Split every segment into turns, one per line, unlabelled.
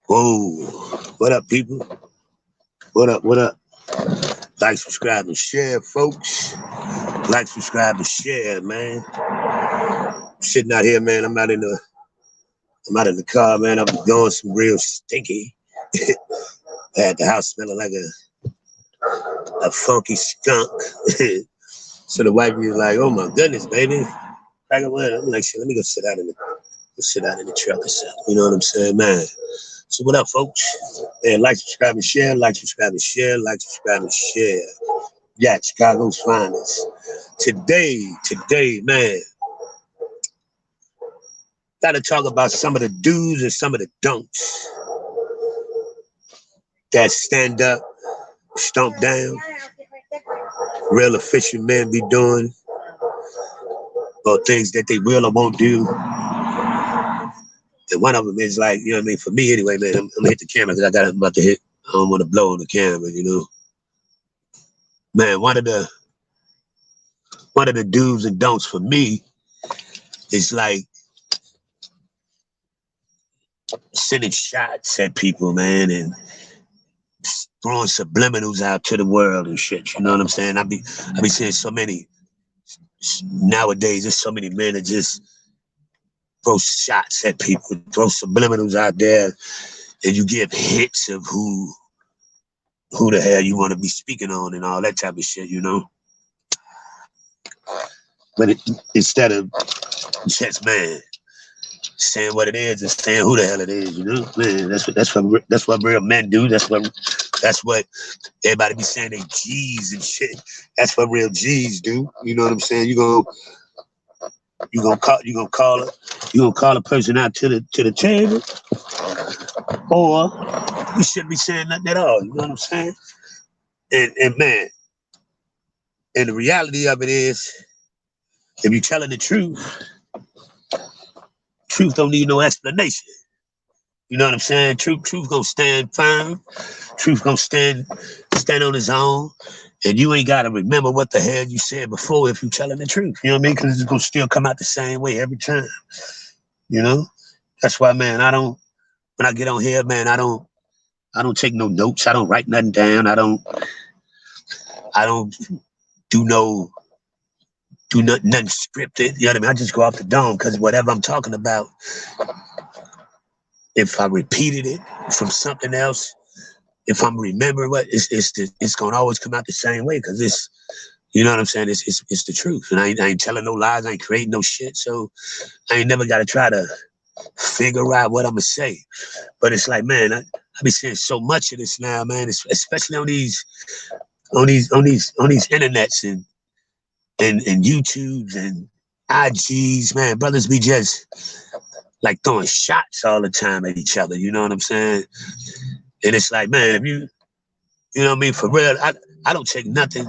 Whoa. What up, people? What up? What up? Like, subscribe, and share, folks. Like, subscribe, and share, man. Sitting out here, man. I'm out in the car, man. I'm going some real stinky. I had the house smelling like a funky skunk. So the wife was like, "Oh my goodness, baby." I'm like, "Shit, let me go sit out in the truck or something." You know what I'm saying, man? So what up, folks? Man, like, subscribe, and share. Like, subscribe, and share. Like, subscribe, and share. Yeah, Chicago's finest. Today, man, gotta talk about some of the do's and some of the don'ts that stand up, stomp down, real official men be doing, or things that they will or won't do. And one of them is like, you know what I mean? For me anyway, man, I'm gonna hit the camera because I'm about to hit. I don't want to blow on the camera, you know. Man, one of the do's and don'ts for me is like sending shots at people, man, and throwing subliminals out to the world and shit. You know what I'm saying? I be seeing so many nowadays. There's so many men that just throw shots at people, throw subliminals out there, and you give hints of who the hell you want to be speaking on and all that type of shit. You know. But instead of just, man, saying what it is and saying who the hell it is, you know, man, that's what real men do. That's what everybody be saying they G's and shit. That's what real G's do. You know what I'm saying? You gonna call a person out to the table, or you shouldn't be saying nothing at all. You know what I'm saying? And man, and the reality of it is, if you're telling the truth don't need no explanation. You know what I'm saying? Truth gonna stand firm. Truth gonna stand on its own. And you ain't gotta remember what the hell you said before if you telling the truth. You know what I mean? Because it's gonna still come out the same way every time. You know? That's why, man, when I get on here, man, I don't take no notes. I don't write nothing down. I don't do nothing scripted. You know what I mean? I just go off the dome because whatever I'm talking about, if I repeated it from something else, if I'm remembering it's gonna always come out the same way because you know what I'm saying? It's the truth, and I ain't telling no lies. I ain't creating no shit. So I ain't never got to try to figure out what I'm gonna say. But it's like, man, I be seeing so much of this now, man. Especially on these internets and YouTubes and IGs, man. Brothers be just like throwing shots all the time at each other. You know what I'm saying? And it's like, man, if you know what I mean, for real, I don't take nothing.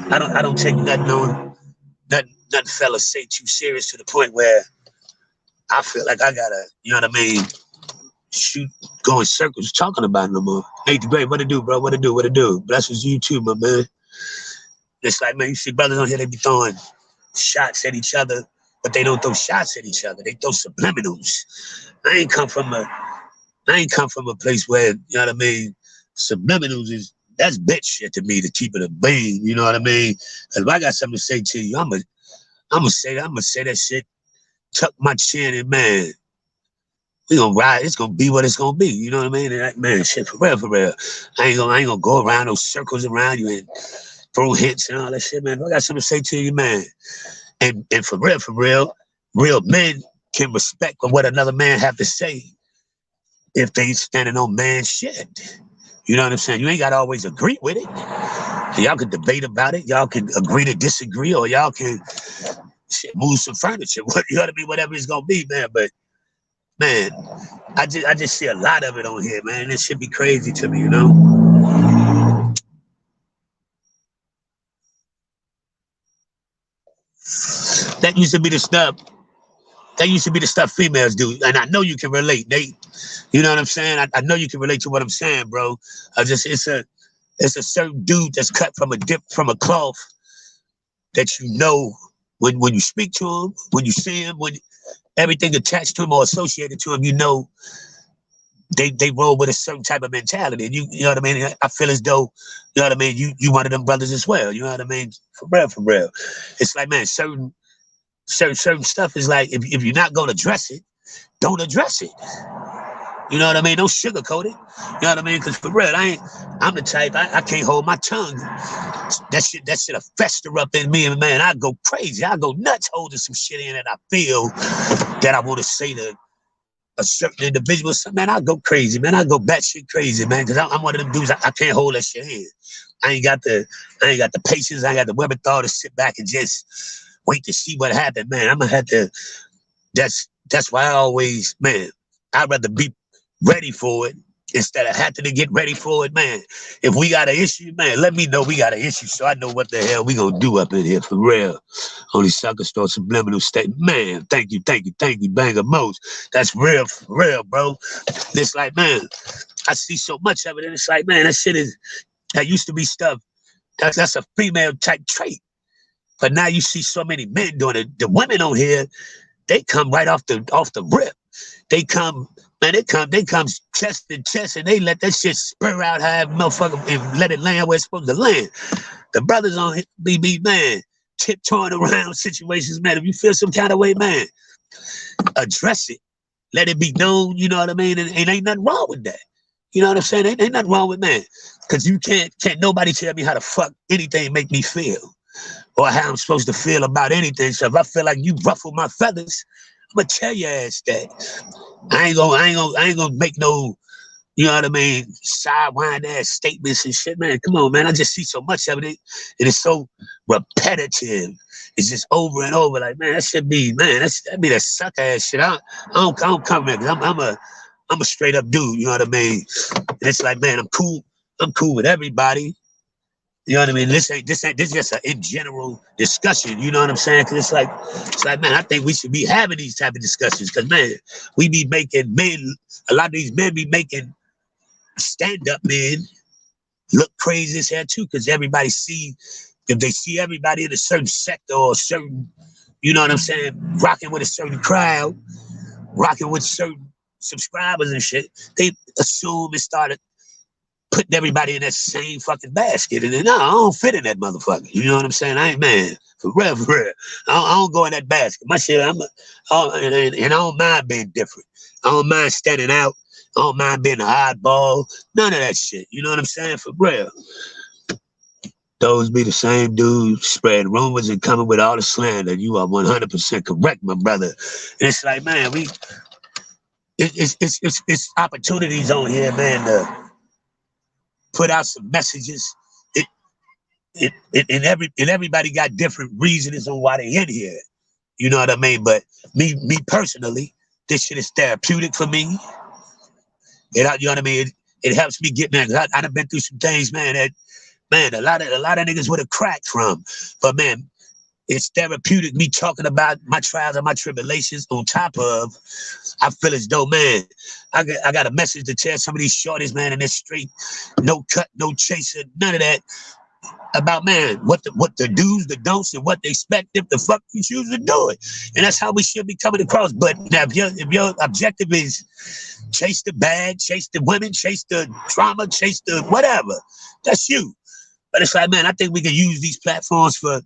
I don't take nothing on nothing fellas say too serious to the point where I feel like I gotta, you know what I mean, shoot, go in circles talking about it no more. Hey, great, what to do, bro? What to do? What to do? Blessings to you too, my man. It's like, man, you see brothers on here, they be throwing shots at each other, but they don't throw shots at each other. They throw subliminals. I ain't come from a place where, you know what I mean, subliminals that's bitch shit to me, to keep it a bean. You know what I mean? Cause if I got something to say to you, I'm gonna say that shit, tuck my chin, and man, we gonna ride. It's gonna be what it's gonna be. You know what I mean? And that, man, shit, for real, for real. I ain't gonna go around those circles around you and throw hits and all that shit, man. If I got something to say to you, man, and for real men can respect what another man have to say if they standing on man shit. You know what I'm saying? You ain't got to always agree with it. Y'all can debate about it. Y'all can agree to disagree, or y'all can move some furniture. You know what I mean? Whatever it's gonna be, man. But man, I just see a lot of it on here, man. It should be crazy to me, you know. That used to be the stuff. That used to be the stuff females do, and I know you can relate, Nate. You know what I'm saying? I know you can relate to what I'm saying, bro. It's a certain dude that's cut from a cloth that you know when you speak to him, when you see him, when everything attached to him or associated to him, you know they roll with a certain type of mentality. And you know what I mean? I feel as though, you know what I mean, you one of them brothers as well. You know what I mean? For real, for real. It's like, man, certain stuff is like, if you're not gonna address it, don't address it. You know what I mean? Don't sugarcoat it. You know what I mean? Because for real, I'm the type, I can't hold my tongue. That shit'll fester up in me, and man, I go crazy. I go nuts holding some shit in that I feel that I want to say to a certain individual. So, man, I go crazy, man. I go batshit crazy, man, because I'm one of them dudes. I can't hold that shit in. I ain't got the patience. I ain't got the wherewithal to sit back and just wait to see what happened, man. I'm gonna have to. That's why I always, man, I'd rather be ready for it instead of having to get ready for it, man. If we got an issue, man, let me know we got an issue so I know what the hell we gonna do up in here for real. Only sucker store subliminal state. Man, thank you, Banger Most. That's real, for real, bro. It's like, man, I see so much of it, and it's like, man, that used to be stuff. That's a female type trait. But now you see so many men doing it. The women on here, they come right off the rip. They come chest to chest, and they let that shit spur out however motherfucker and let it land where it's supposed to land. The brothers on BB, man, tiptoeing around situations, man. If you feel some kind of way, man, address it. Let it be known, you know what I mean? And ain't nothing wrong with that. You know what I'm saying? Ain't nothing wrong with, man. Because you can't nobody tell me how the fuck anything make me feel or how I'm supposed to feel about anything. So if I feel like you ruffle my feathers, I'm gonna tell your ass that. I ain't gonna make no, you know what I mean, sidewind ass statements and shit, man. Come on, man. I just see so much of it. And it's so repetitive. It's just over and over. Like, man, that should be, man, that be that suck ass shit. I don't come here because I'm a straight up dude, you know what I mean? And it's like, man, I'm cool with everybody. You know what I mean? This is just an in general discussion. You know what I'm saying? Because it's like, man, I think we should be having these type of discussions. Because, man, we be making a lot of these men be making stand-up men look crazy as hell too. Because if they see everybody in a certain sector or a certain, you know what I'm saying, rocking with a certain crowd, rocking with certain subscribers and shit, they assume it started putting everybody in that same fucking basket. And then, no, I don't fit in that motherfucker. You know what I'm saying? I ain't, man, for real. I don't go in that basket. My shit, and I don't mind being different. I don't mind standing out. I don't mind being an oddball. None of that shit. You know what I'm saying? For real. Those be the same dudes spreading rumors and coming with all the slander. You are 100% correct, my brother. And it's like, man, it's opportunities on here, man, to put out some messages. And everybody got different reasons on why they in here. You know what I mean? But me personally, this shit is therapeutic for me. You know what I mean? It helps me get, man. I done been through some things, man, that, man, a lot of niggas would have cracked from. But, man, it's therapeutic me talking about my trials and my tribulations on top of, I feel as though, man, I got a message to tell some of these shorties, man, in this street. No cut, no chaser, none of that. About, man, what the do's, the don'ts, and what they expect if the fuck you choose to do it. And that's how we should be coming across. But now if your objective is chase the bag, chase the women, chase the drama, chase the whatever, that's you. But it's like, man, I think we can use these platforms for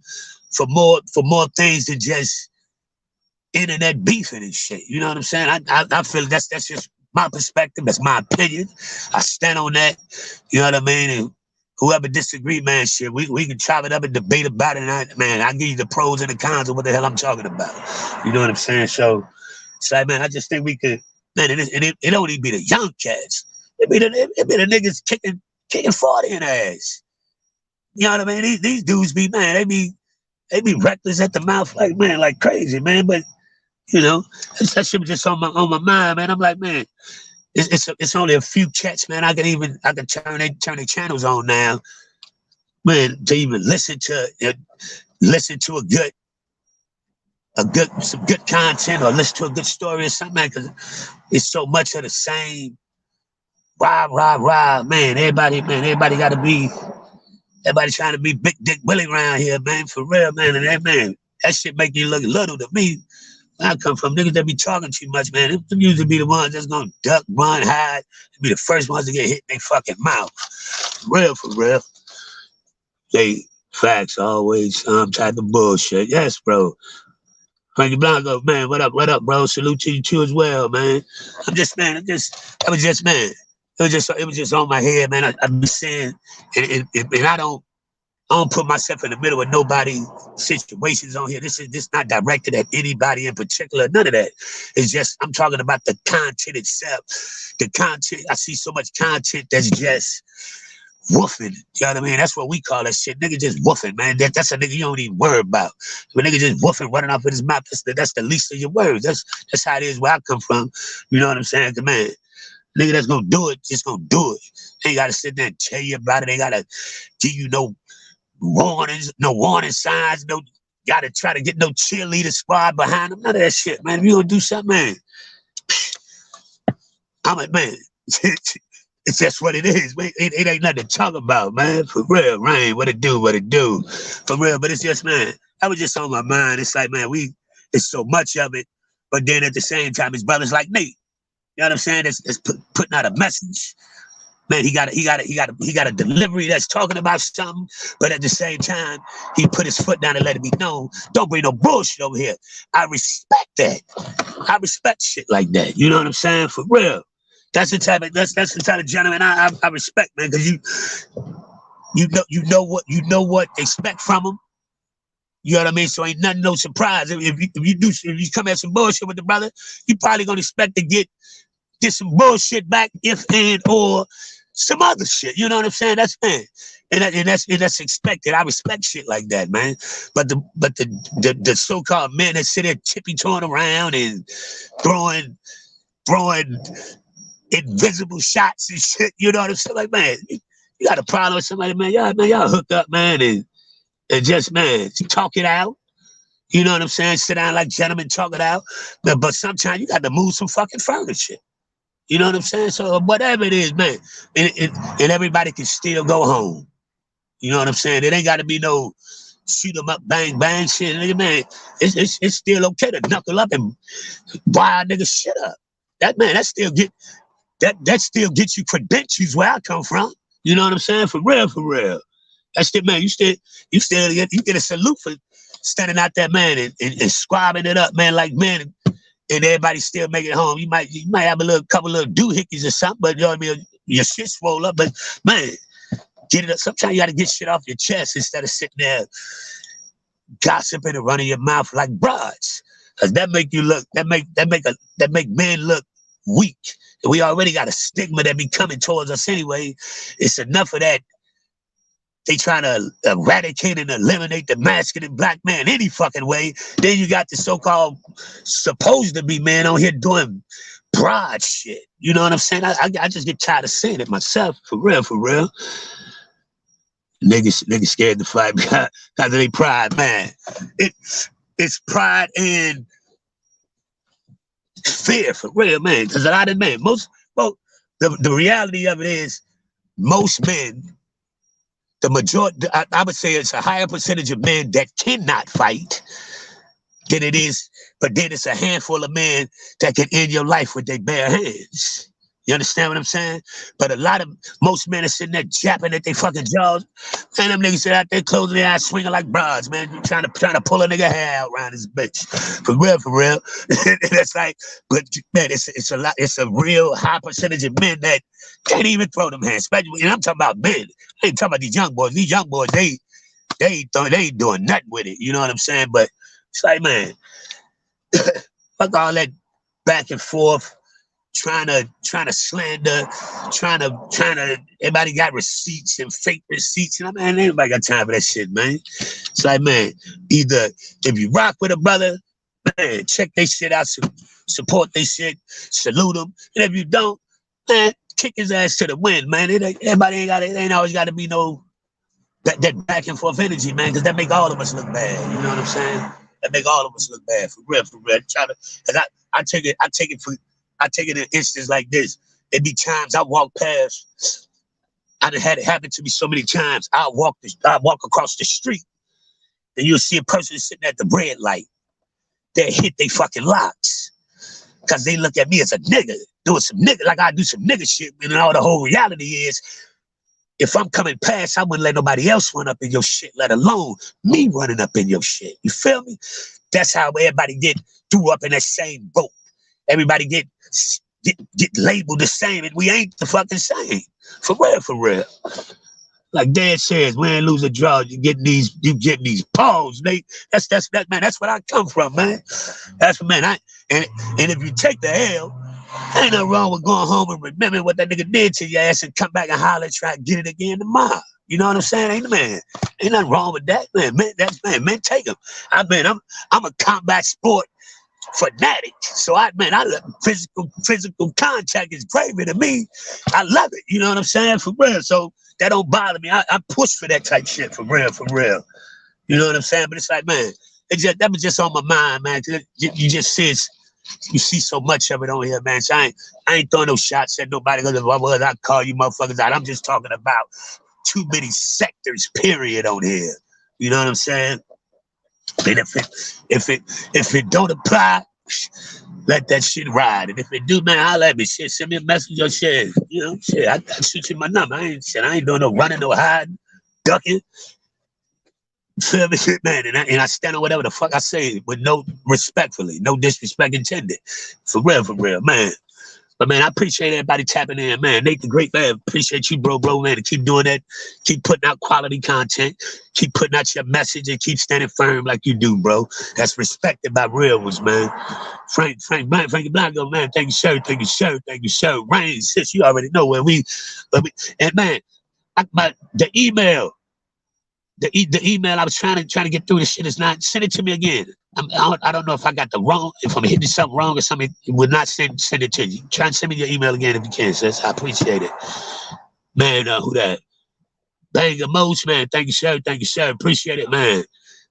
more things than just internet beefing and shit. You know what I'm saying? I feel that's just my perspective. That's my opinion. I stand on that. You know what I mean? And whoever disagree, man, shit, we can chop it up and debate about it. And I give you the pros and the cons of what the hell I'm talking about. You know what I'm saying? So it's like, man, I just think we could, man, it don't even be the young cats. It be the niggas kicking 40 in the ass. You know what I mean? These dudes be, man, they be reckless at the mouth, like, man, like crazy, man. But you know, that shit was just on my mind, man. I'm like, man, it's only a few cats, man. I can turn their channels on now, man, to even listen to some good content or listen to a good story or something, man, because it's so much of the same rah, man. Everybody got to be. Everybody trying to be Big Dick Willie around here, man, for real, man. And that shit make you look little to me. Where I come from, niggas that be talking too much, man. Them usually be the ones that's gonna duck, run, hide, and be the first ones to get hit in their fucking mouth. For real. They facts always some type of bullshit. Yes, bro. Frankie Blanco, man, what up, bro? Salute to you too as well, man. That was just, man. It was just on my head, man. I be saying, and I don't put myself in the middle of nobody situations on here. This not directed at anybody in particular. None of that. It's just I'm talking about the content itself. The content. I see so much content that's just woofing. You know what I mean? That's what we call that shit. Nigga just woofing, man. That's a nigga you don't even worry about. When nigga just woofing, running off with his mouth, that's the least of your worries. That's how it is where I come from. You know what I'm saying? Man, nigga that's gonna do it, just gonna do it. They ain't gotta sit there and tell you about it. They gotta give you no warnings, no warning signs, no gotta try to get no cheerleader squad behind them. None of that shit, man. If you gonna do something, man, I'm like, man, it's just what it is. It ain't nothing to talk about, man. For real, Rain, what it do. For real, but it's just, man, that was just on my mind. It's like, man, it's so much of it, but then at the same time, it's brothers like me. You know what I'm saying? It's putting out a message. Man, he got a delivery that's talking about something, but at the same time, he put his foot down and let it be known. Don't bring no bullshit over here. I respect that. I respect shit like that. You know what I'm saying? For real. That's the type of gentleman I respect, man, because you know what to expect from him. You know what I mean? So ain't nothing no surprise. If you come at some bullshit with the brother, you probably gonna expect to get some bullshit back, or some other shit. You know what I'm saying? That's, man, and that's expected. I respect shit like that, man. But the so-called men that sit there tippy-toeing around and throwing invisible shots and shit. You know what I'm saying? Like, man, you got a problem with somebody, man. Y'all hook up, man, and just, man, talk it out. You know what I'm saying? Sit down like gentlemen, talk it out. But sometimes you got to move some fucking furniture. You know what I'm saying? So whatever it is, man, and everybody can still go home. You know what I'm saying? It ain't got to be no shoot 'em up, bang, bang shit. Nigga, man, it's still okay to knuckle up and wire nigga shit up. That still gets you credentials where I come from. You know what I'm saying? For real. That's still, man, you get a salute for standing out there, man, and squabbing it up, man, like, man, and everybody still make it home. You might have a couple little doohickeys or something, but you know what I mean? Your shit swole up, but man, get it up. Sometimes you got to get shit off your chest instead of sitting there gossiping and running your mouth like broads. Cause that make men look weak. And we already got a stigma that be coming towards us anyway. It's enough of that. They trying to eradicate and eliminate the masculine black man any fucking way. Then you got the so-called supposed to be man on here doing broad shit. You know what I'm saying? I just get tired of saying it myself. For real. Niggas scared to fight because of their pride, man. It's pride and fear, for real, man. Because a lot of men, the reality of it is most men, the majority, I would say it's a higher percentage of men that cannot fight than it is, but then it's a handful of men that can end your life with their bare hands. You understand what I'm saying? But most men are sitting there japping at their fucking jaws. And them niggas sit out there closing their eyes, swinging like broads, man. You trying to pull a nigga hair out around his bitch. For real. That's like, but man, it's a real high percentage of men that can't even throw them hands. Especially, and I'm talking about men. I ain't talking about these young boys. These young boys, they ain't doing nothing with it. You know what I'm saying? But it's like, man, fuck all that back and forth. Trying to slander, trying to. Everybody got receipts and fake receipts, and man, anybody got time for that shit, man. It's like, man, either if you rock with a brother, man, check their shit out, support their shit, salute them, and if you don't, man, kick his ass to the wind, man. Everybody ain't always got to be no that back and forth energy, man, because that make all of us look bad. You know what I'm saying? That make all of us look bad, for real. Cause I take it in instances like this. It be times I walk past. I done had it happen to me so many times. I walk across the street, and you'll see a person sitting at the red light, they hit they fucking locks. Cause they look at me as a nigga, doing some nigga, like I do some nigga shit. And all the whole reality is, if I'm coming past, I wouldn't let nobody else run up in your shit, let alone me running up in your shit. You feel me? That's how everybody threw up in that same boat. Everybody get labeled the same, and we ain't the fucking same. For real, for real. Like Dad says, win, lose, or draw, you getting these paws, Nate. That's man. That's what I come from, man. That's what, man. And if you take the L, ain't nothing wrong with going home and remembering what that nigga did to your ass and come back and holler and try to get it again tomorrow. You know what I'm saying? Ain't nothing wrong with that, man. Man, take them. I'm a combat sport fanatic. So I love physical contact is gravy to me. I love it. You know what I'm saying? For real. So that don't bother me. I push for that type shit for real, for real. You know what I'm saying? But it's like, man, that was just on my mind, man. You just see you see so much of it on here, man. So I ain't throwing no shots at nobody because I call you motherfuckers out. I'm just talking about too many sectors, period, on here. You know what I'm saying? And if it don't apply, let that shit ride. And if it do, man, holla at me. Shit, send me a message or shit. You know, shit, I shoot you my number. I ain't doing no running, no hiding, ducking. Feel me, man? And I stand on whatever the fuck I say with no respectfully, no disrespect intended. For real, man. But man, I appreciate everybody tapping in, man. Nate the Great, man. Appreciate you, bro, man. And keep doing that. Keep putting out quality content. Keep putting out your message and keep standing firm like you do, bro. That's respected by real ones, man. Frankie Blanco, man. Thank you, sir. Thank you, sir. Rain, sis, you already know where we. And man, the email I was trying to get through this shit is not. Send it to me again. I don't know if I got the wrong, if I'm hitting something wrong or something. It would not send it to you. Try and send me your email again if you can, sis. I appreciate it. Man, who that? Banger Most, man. Thank you, sir. Appreciate it, man.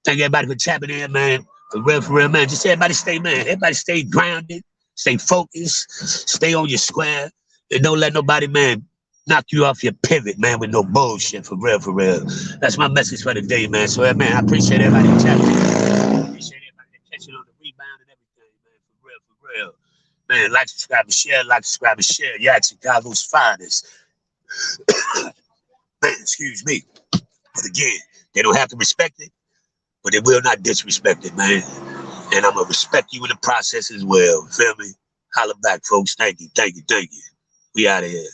Thank everybody for tapping in, man. For real, man. Just everybody stay grounded, stay focused, stay on your square, and don't let nobody, man, knock you off your pivot, man, with no bullshit. For real. That's my message for the day, man. So, man, I appreciate everybody tapping in. Appreciate everybody catching on the rebound and everything, man. For real. Man, like, subscribe, and share. Yeah, Chicago's finest. Man, excuse me. But again, they don't have to respect it, but they will not disrespect it, man. And I'm going to respect you in the process as well. Feel me? Holla back, folks. Thank you. We out of here.